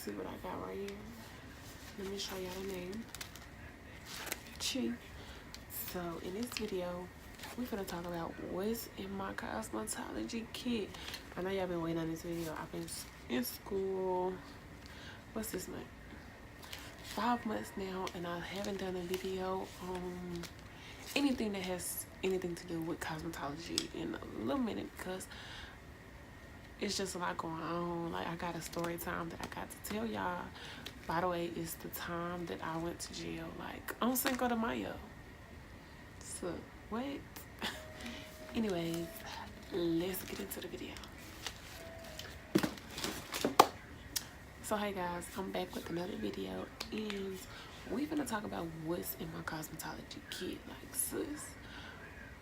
see what I got right here. Let me show y'all the name. Chi. So in this video, we're gonna talk about what's in my cosmetology kit. I know y'all been waiting on this video. I've been in school. What's this month? 5 months now, and I haven't done a video on anything that has anything to do with cosmetology in a little minute because it's just a lot going on. Like, I got a story time that I got to tell y'all. By the way, it's the time that I went to jail, like on Cinco de Mayo. So what? Anyways, let's get into the video. So hey guys, I'm back with another video, and we're gonna talk about what's in my cosmetology kit. Like, sis,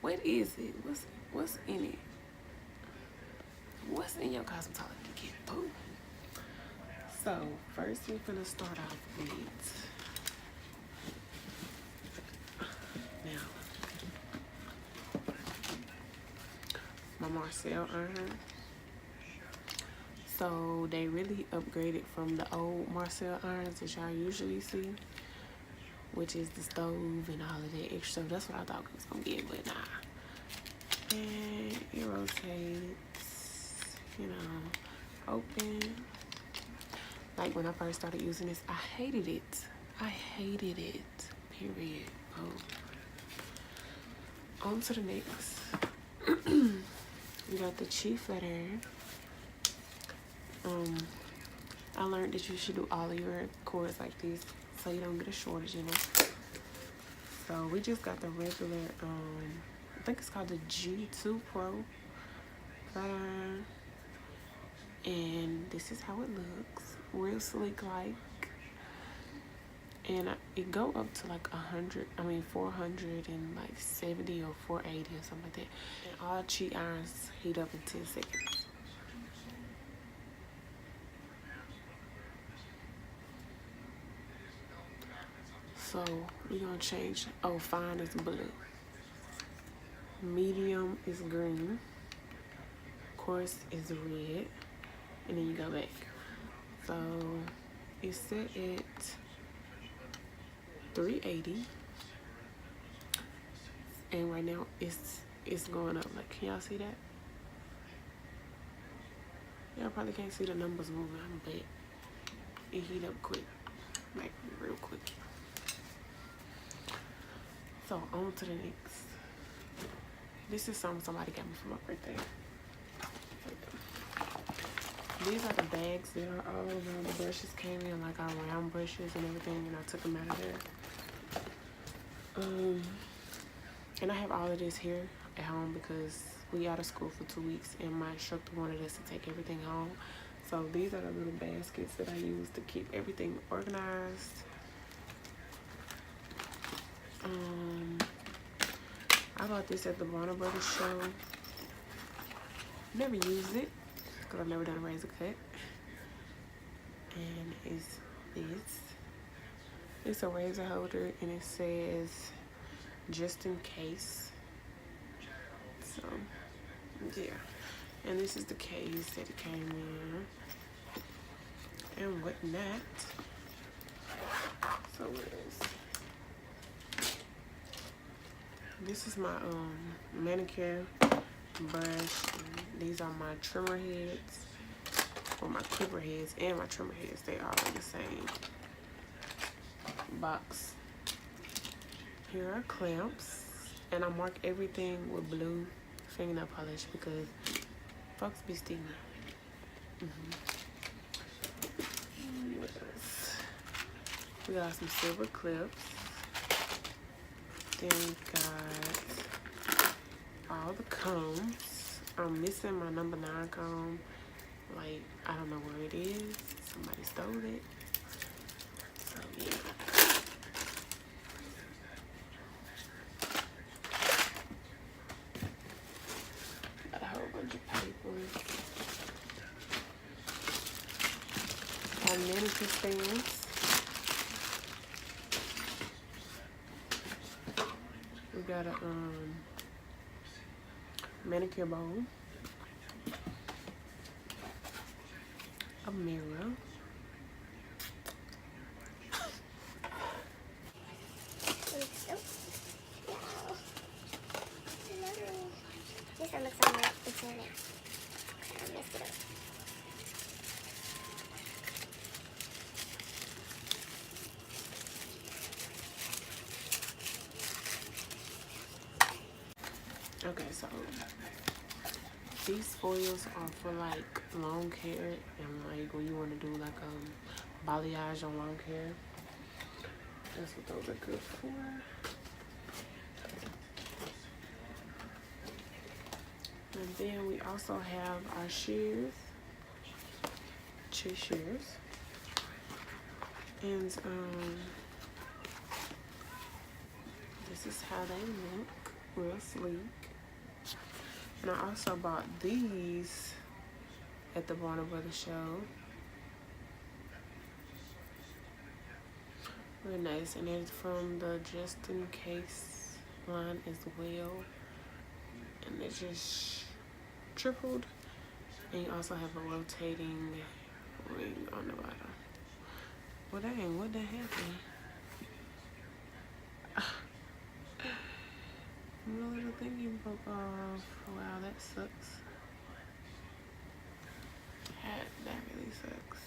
what is it? What's in it? What's in your cosmetology kit, boo? So first, we're gonna start off with my Marcel iron. So they really upgraded from the old Marcel irons that y'all usually see, which is the stove and all of that extra. That's what I thought it was gonna get, but nah. And it rotates, you know, open. Like when I first started using this, I hated it. Period. Oh. On to the next. We got the Chief letter. I learned that you should do all of your cords like this so you don't get a shortage, you know. So we just got the regular, I think it's called the G2 Pro flat iron. And this is how it looks. Real sleek like. And it go up to like 470 or 480 or something like that. And all cheat irons heat up in 10 seconds. So we're gonna change. Oh, fine is blue. Medium is green. Coarse is red. And then you go back. So it's set at 380. And right now it's going up. Like, can y'all see that? Y'all probably can't see the numbers moving, but it heat up quick. Like, real quick. So on to the next. This is something somebody got me for my birthday. These are the bags that are all around. The brushes came in like our round brushes and everything, and I took them out of there. And I have all of this here at home because we out of school for 2 weeks, and my instructor wanted us to take everything home. So these are the little baskets that I use to keep everything organized. I bought this at the Warner Brothers show. Never used it because I've never done a razor cut. And it's this. It's a razor holder, and it says just in case. So yeah. And this is the case that it came in and whatnot. So what else? This is my manicure brush. These are my trimmer heads, or my clipper heads and my trimmer heads. They are in the same box. Here are clamps, and I mark everything with blue fingernail polish because folks be stealing. What else? We got some silver clips. Then we got all the combs. I'm missing my number 9 comb. Like, I don't know where it is. Somebody stole it. So yeah. Got a whole bunch of papers. Got manicure stands. We got a manicure bowl, a mirror, Okay, so these foils are for like long hair and like when you want to do like balayage on long hair. That's what those are good for. And then we also have our shears, shears, and this is how they look, real sleek. And I also bought these at the Warner Brothers show. Really nice, and it's from the Just In Case line as well. And it's just tripled, and you also have a rotating ring on the bottom. Well, dang, what the happened? My little thingy broke off. Wow, that sucks. That really sucks.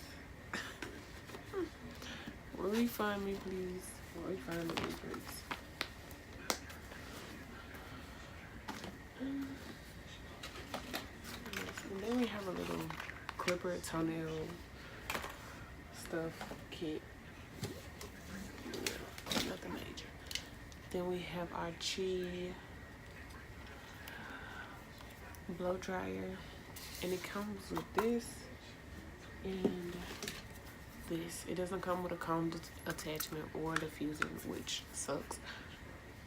Refund me, please. Refund me, please. And then we have a little clipper toenail stuff kit. Nothing major. Then we have our Chi blow dryer, and it comes with this and this. It doesn't come with a comb attachment or diffusing, which sucks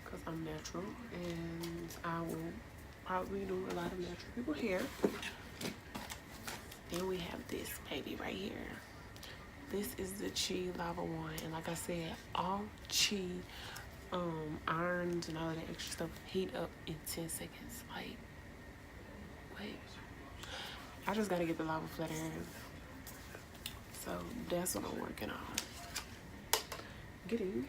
because I'm natural and I will probably do a lot of natural people hair. Then we have this baby right here. This is the Chi Lava One, and like I said, all Chi irons and all of that extra stuff heat up in 10 seconds. Like, wait, I just gotta get the lava flat iron. So that's what I'm working on getting.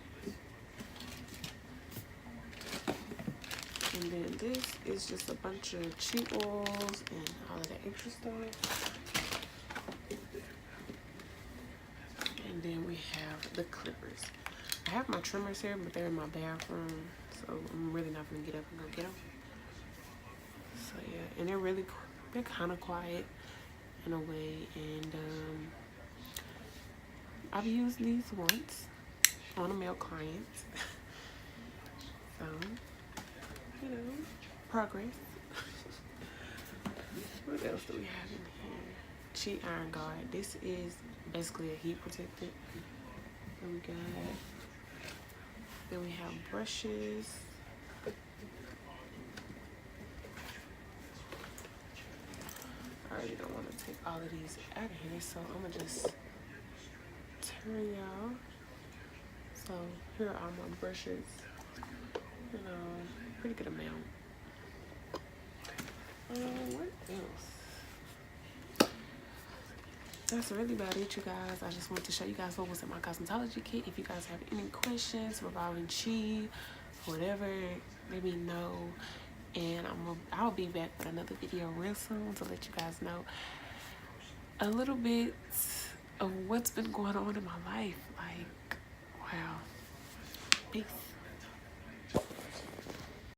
And then this is just a bunch of Chi oils and all of that extra stuff. And then we have the clippers. I have my trimmers here, but they're in my bathroom, so I'm really not gonna get up and go get them. So yeah, and they're kind of quiet in a way, and I've used these once on a male client. So, you know, progress. What else do we have in here? Chi Iron Guard. This is basically a heat protectant. And then we have brushes. I already don't want to take all of these out of here, so I'm gonna just turn y'all. So here are my brushes. You know, pretty good amount. What else? That's really about it, you guys. I just wanted to show you guys what was in my cosmetology kit. If you guys have any questions regarding Chi, whatever, let me know. And I'll be back with another video real soon to let you guys know a little bit of what's been going on in my life. Like, wow. Peace.